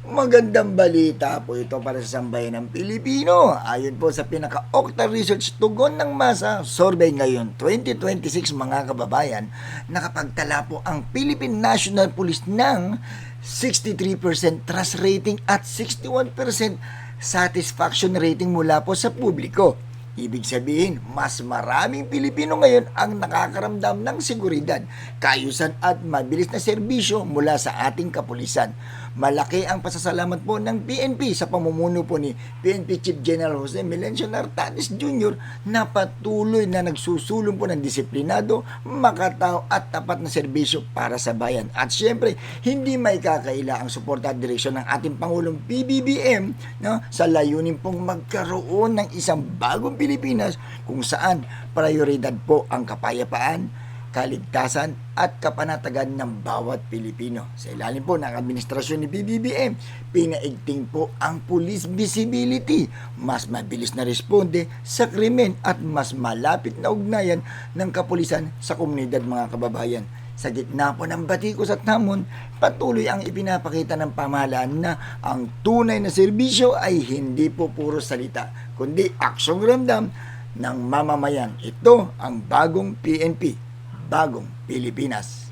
Magandang balita po ito para sa sambayan ng Pilipino. Ayon po sa pinaka-Okta Research Tugon ng Masa Survey ngayon 2026 mga kababayan, nakapagtala po ang Philippine National Police ng 63% trust rating at 61% satisfaction rating mula po sa publiko. Ibig sabihin, mas maraming Pilipino ngayon ang nakakaramdam ng seguridad, kaayusan at mabilis na serbisyo mula sa ating kapulisan. Malaki ang pasasalamat po ng PNP sa pamumuno po ni PNP Chief General Jose Melencio Nartates Jr. na patuloy na nagsusulong po ng disiplinado, makatao at tapat na serbisyo para sa bayan. At syempre, hindi may kakaila ang suporta at direksyon ng ating Pangulong PBBM, no, sa layunin pong magkaroon ng isang bagong Pilipinas kung saan prioridad po ang kapayapaan, kaligtasan at kapanatagan ng bawat Pilipino. Sa ilalim po ng administrasyon ni BBBM, pinaigting po ang police visibility, mas mabilis na responde sa krimen at mas malapit na ugnayan ng kapulisan sa komunidad mga kababayan. Sa gitna po ng batikos at hamon, patuloy ang ipinapakita ng pamahalaan na ang tunay na serbisyo ay hindi po puro salita, kundi aksyong ramdam ng mamamayan. Ito ang bagong PNP, bagong Pilipinas.